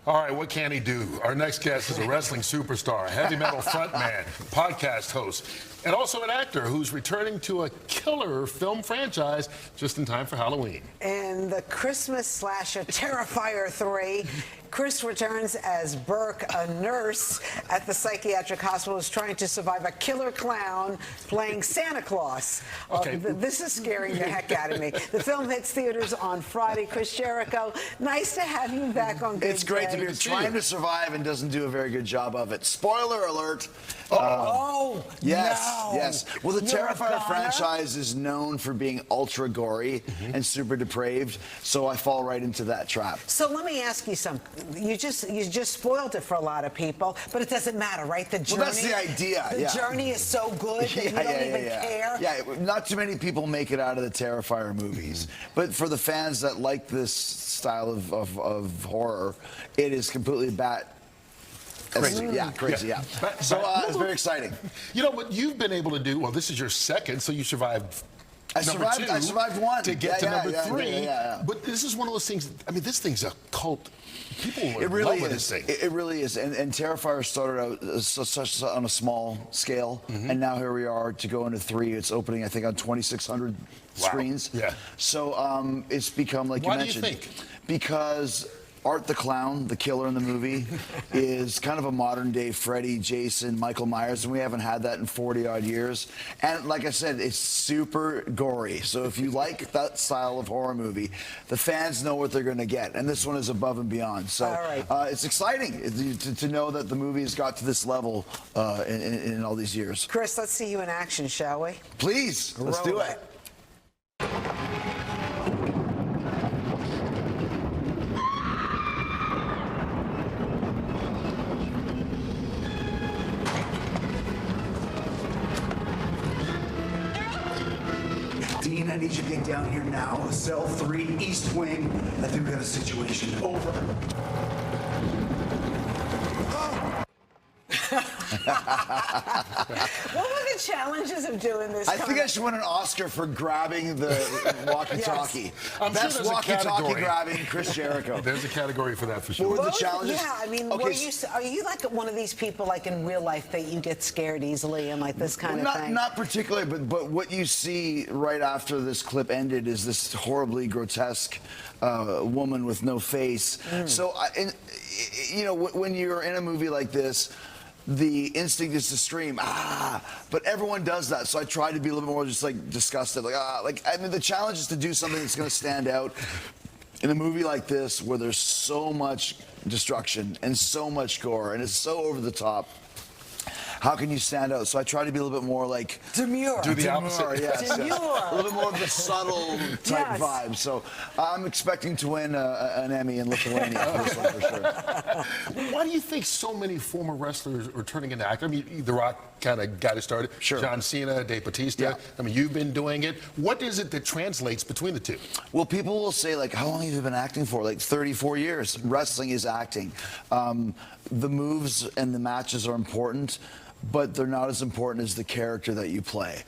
All right, what can he do? Our next guest is a wrestling superstar, heavy metal frontman, podcast host, and also an actor who's returning to a killer film franchise just in time for Halloween. In the Christmas slasher Terrifier 3, Chris returns as Burke, a nurse at the psychiatric hospital, is trying to survive a killer clown playing Santa Claus. Okay. This is scaring the heck out of me. The film hits theaters on Friday. Chris Jericho, nice to have you back on Good It's great to be here. Trying to survive and doesn't do a very good job of it. Spoiler alert. Yes. No. Yes. Well, the Terrifier franchise is known for being ultra gory and super depraved, so I fall right into that trap. So let me ask you something. You just spoiled it for a lot of people, but it doesn't matter, right? The journey. Well, that's the idea. The journey is so good that you don't even care. Yeah, not too many people make it out of the Terrifier movies, but for the fans that like this style of horror, it is completely crazy. Crazy. So it's very exciting. You know what you've been able to do? Well, this is your second, so you survived. I survived one to get to number 3. Yeah. But this is one of those things. I mean, this thing's a cult. People it really love is. This thing. It really is. And Terrifier started out on a small scale, and now here we are to go into 3. It's opening, I think, on 2,600 screens. Yeah. So it's become, like you mentioned. Why do you think? Because Art the Clown, the killer in the movie, is kind of a modern-day Freddy, Jason, Michael Myers, and we haven't had that in 40-odd years. And like I said, it's super gory. So if you like that style of horror movie, the fans know what they're going to get. And this one is above and beyond. So it's exciting to know that the movie has got to this level in all these years. Chris, let's see you in action, shall we? Please, let's do it. Dean, I need you to get down here now. Cell 3, East Wing. I think we have a situation. Over. What were the challenges of doing this? I think I should win an Oscar for grabbing the walkie-talkie. I'm Best sure walkie-talkie grabbing, Chris Jericho. There's a category for that for sure. What were the challenges? Yeah, I mean, are you like one of these people, like in real life, that you get scared easily and like this kind of thing? Not particularly, but what you see right after this clip ended is this horribly grotesque woman with no face. So, you know, when you're in a movie like this, the instinct is to scream, but everyone does that. So I try to be a little bit more just like disgusted, I mean, the challenge is to do something that's going to stand out in a movie like this where there's so much destruction and so much gore and it's so over the top. How can you stand out? So I try to be a little bit more like demure. Do the opposite. Yes. Demure. A little bit more of the subtle type vibe. So I'm expecting to win an Emmy in Lithuania for this one, for sure. Why do you think so many former wrestlers are turning into actors? I mean, The Rock kind of got it started. Sure. John Cena, Dave Bautista. Yeah. I mean, you've been doing it. What is it that translates between the two? Well, people will say, like, how long have you been acting for? Like 34 years. Wrestling is acting. The moves and the matches are important, but they're not as important as the character that you play.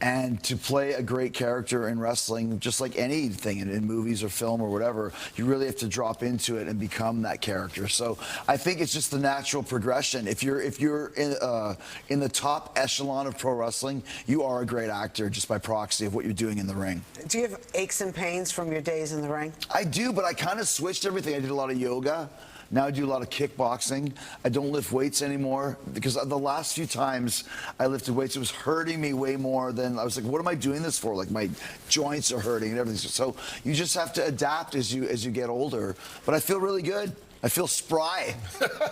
And to play a great character in wrestling, just like anything in movies or film or whatever, you really have to drop into it and become that character. So I think it's just the natural progression. If you're in the top echelon of pro wrestling, you are a great actor just by proxy of what you're doing in the ring. Do you have aches and pains from your days in the ring? I do, but I kind of switched everything. I did a lot of yoga. Now I do a lot of kickboxing. I don't lift weights anymore because the last few times I lifted weights, it was hurting me way more than I was like, what am I doing this for? Like my joints are hurting and everything. So you just have to adapt as you get older. But I feel really good. I feel spry.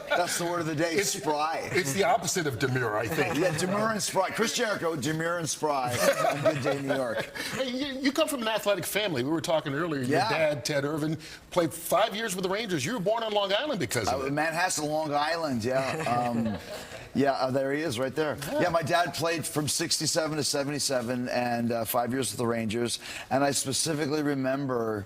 That's the word of the day, spry. It's the opposite of demure, I think. Yeah, demure and spry. Chris Jericho, demure and spry on Good Day New York. Hey, you come from an athletic family. We were talking earlier. Your dad, Ted Irvin, played 5 years with the Rangers. You were born on Long Island because of it. Manhasset, Long Island, yeah. There he is right there. Yeah, my dad played from 67 to 77 and 5 years with the Rangers. And I specifically remember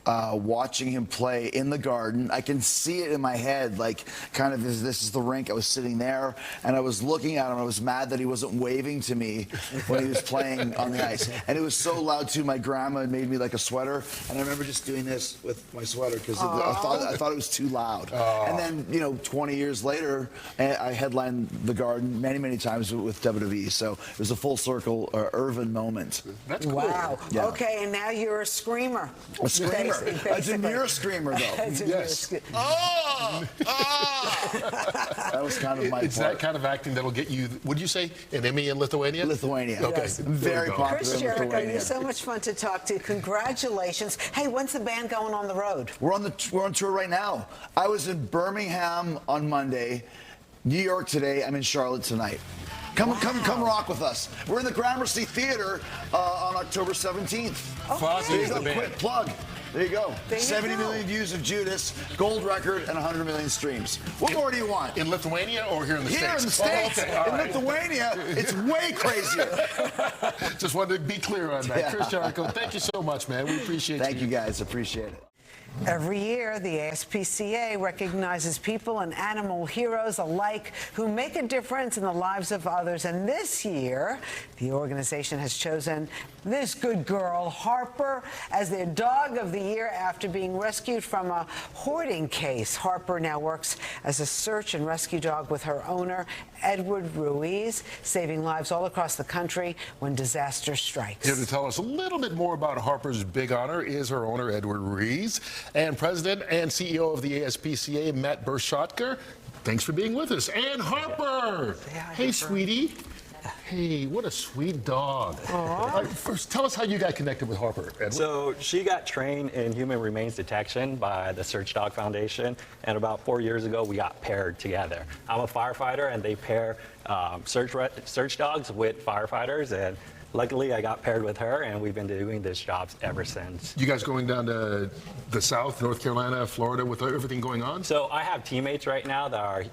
watching him play in the garden. I can see it in my head, like kind of this is the rink. I was sitting there and I was looking at him. I was mad that he wasn't waving to me when he was playing on the ice. And it was so loud too. My grandma had made me like a sweater, and I remember just doing this with my sweater because I thought it was too loud. And then 20 years later, I headlined the garden many times with WWE. So it was a full circle Irvin moment. That's cool. Wow. Yeah. Okay, and now you're a screamer. A screamer. Basically. A demure screamer, though. Yes. That was kind of my It's part. that kind of acting that'll get you, would you say, an Emmy in Lithuania? Lithuania. Okay. Yes. Very popular Chris in Jericho, Lithuania. you're so much fun to talk to. Congratulations. Hey, when's the band going on the road? We're on tour right now. I was in Birmingham on Monday, New York today. I'm in Charlotte tonight. Come rock with us. We're in the Gramercy Theater on October 17th. Fozzy There you is go. the band. Quick plug. There you go. There you 70 go. million views of Judas, gold record, and 100 million streams. What more do you want? In Lithuania or here in the Here States? in the States, Oh, okay. All in right. Lithuania, it's way crazier. Just wanted to be clear on that. Yeah. Chris Jericho, thank you so much, man. We appreciate Thank you guys. Appreciate it. Every year, the ASPCA recognizes people and animal heroes alike who make a difference in the lives of others. And this year, the organization has chosen this good girl, Harper, as their dog of the year after being rescued from a hoarding case. Harper now works as a search and rescue dog with her owner, Edward Ruiz, saving lives all across the country when disaster strikes. Here to tell us a little bit more about Harper's big honor is her owner, Edward Ruiz, and President and CEO of the ASPCA, Matt Bershotker. Thanks for being with us. And Harper! Yeah, Hey, Harper. sweetie. Hey, what a sweet dog. First, tell us how you got connected with Harper, Edward. So she got trained in human remains detection by the Search Dog Foundation, and about 4 years ago we got paired together. I'm a firefighter, and they pair search dogs with firefighters, and luckily I got paired with her, and we've been doing this job ever since. You guys going down to the South, North Carolina, Florida, with everything going on? So I have teammates right now that are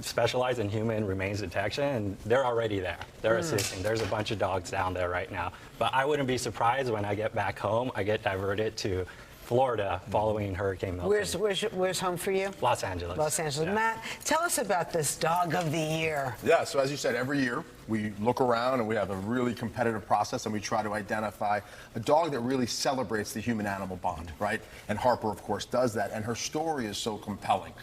specialized in human remains detection, and they're already there. They're assisting. There's a bunch of dogs down there right now. But I wouldn't be surprised when I get back home, I get diverted to Florida following Hurricane Milton. Where's home for you? Los Angeles. Los Angeles. Yeah. Matt, tell us about this dog of the year. Yeah, so as you said, every year we look around and we have a really competitive process and we try to identify a dog that really celebrates the human-animal bond, right? And Harper, of course, does that, and her story is so compelling.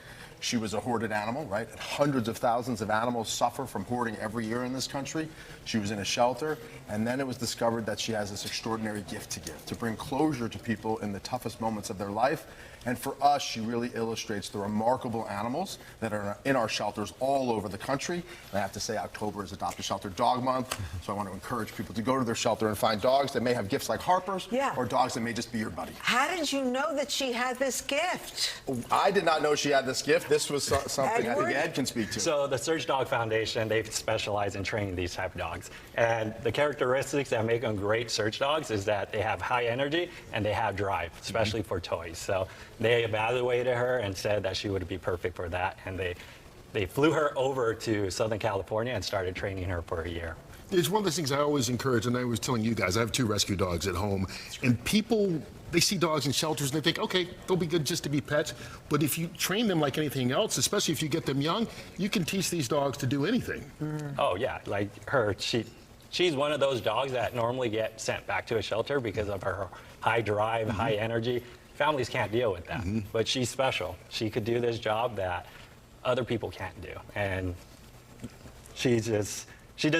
She was a hoarded animal, right? And hundreds of thousands of animals suffer from hoarding every year in this country. She was in a shelter, and then it was discovered that she has this extraordinary gift to give, to bring closure to people in the toughest moments of their life. And for us, she really illustrates the remarkable animals that are in our shelters all over the country. And I have to say, October is Adopt a Shelter Dog Month, so I want to encourage people to go to their shelter and find dogs that may have gifts like Harper's, or dogs that may just be your buddy. How did you know that she had this gift? I did not know she had this gift. This was something I Edward? think Ed can speak to. So the Search Dog Foundation, they specialize in training these type of dogs. And the characteristics that make them great search dogs is that they have high energy and they have drive, especially for toys. So they evaluated her and said that she would be perfect for that. And they flew her over to Southern California and started training her for a year. It's one of those things I always encourage, and I was telling you guys, I have 2 rescue dogs at home, and people, they see dogs in shelters and they think, okay, they'll be good just to be pets. But if you train them like anything else, especially if you get them young, you can teach these dogs to do anything. Oh yeah, like her, she's one of those dogs that normally get sent back to a shelter because of her high drive, high energy. Families can't deal with that, but she's special. She could do this job that other people can't do, and she does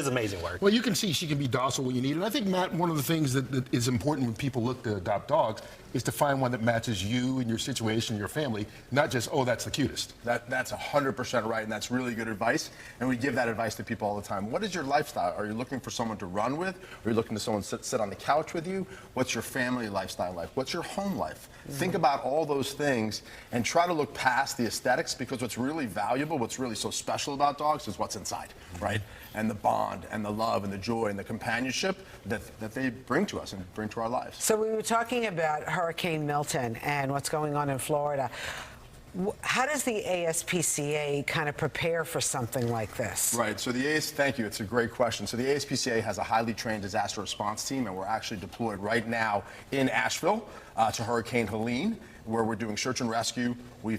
amazing work. Well, you can see she can be docile when you need it. And I think, Matt, one of the things that is important when people look to adopt dogs is to find one that matches you and your situation, your family, not just, oh, that's the cutest. That's 100% right, and that's really good advice. And we give that advice to people all the time. What is your lifestyle? Are you looking for someone to run with? Are you looking to someone sit on the couch with you? What's your family lifestyle like? What's your home life? Think about all those things and try to look past the aesthetics, because what's really valuable, what's really so special about dogs is what's inside, right? And the bond and the love and the joy and the companionship that they bring to us and bring to our lives. So we were talking about Hurricane Milton and what's going on in Florida. How does the ASPCA kind of prepare for something like this? Right, so thank you, it's a great question. So the ASPCA has a highly trained disaster response team, and we're actually deployed right now in Asheville to Hurricane Helene. where we're doing search and rescue. We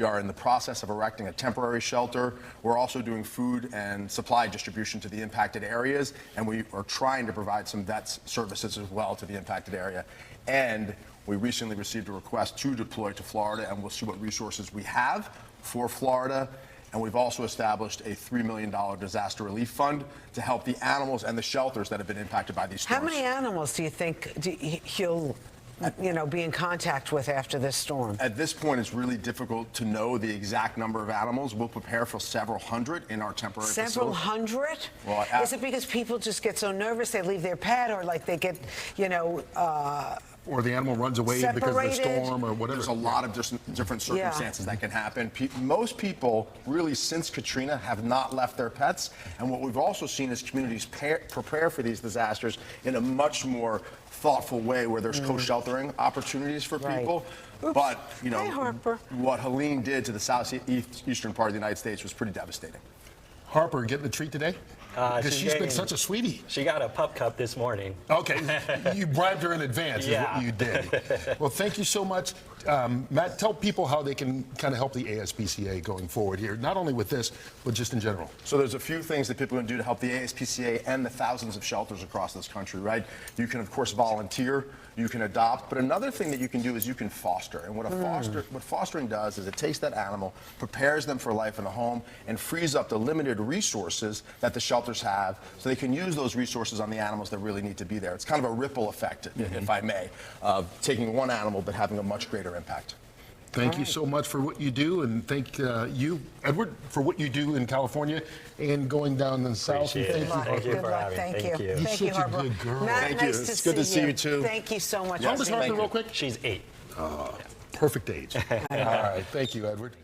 are in the process of erecting a temporary shelter. We're also doing food and supply distribution to the impacted areas, and we are trying to provide some vet services as well to the impacted area. And we recently received a request to deploy to Florida, and we'll see what resources we have for Florida. And we've also established a $3 million disaster relief fund to help the animals and the shelters that have been impacted by these storms. How many animals do you think he'll, be in contact with after this storm? At this point, it's really difficult to know the exact number of animals. We'll prepare for several hundred in our temporary Several facility. hundred? Well, Is it because people just get so nervous they leave their pet, or like they get, Or the animal runs away because of the separated? storm or whatever. There's a lot of different circumstances that can happen. Most people, really, since Katrina, have not left their pets. And what we've also seen is communities prepare for these disasters in a much more thoughtful way, where there's co-sheltering opportunities for people. Oops. But, Hi, Harper. what Helene did to the southeastern part of the United States was pretty devastating. Harper getting a treat today? Because she's been such a sweetie. She got a pup cup this morning. Okay, you bribed her in advance, Yeah. is what you did. Well, thank you so much. Matt, tell people how they can kind of help the ASPCA going forward here, not only with this, but just in general. So there's a few things that people can do to help the ASPCA and the thousands of shelters across this country, right? You can, of course, volunteer. You can adopt, but another thing that you can do is you can foster. And what fostering does is it takes that animal, prepares them for life in a home, and frees up the limited resources that the shelters have, so they can use those resources on the animals that really need to be there. It's kind of a ripple effect, if I may, of taking one animal but having a much greater impact. Thank you so much for what you do, and thank you, Edward, for what you do in California and going down in the South. And Appreciate it. thank you, Thank you Good for luck. having me. Thank Thank you. you. Thank You're you, such a Harper. good girl. Matt, Thank you. nice It's to good to see you, too. Thank you so much. How old is Harper, real quick? She's 8. Perfect age. All right, thank you, Edward.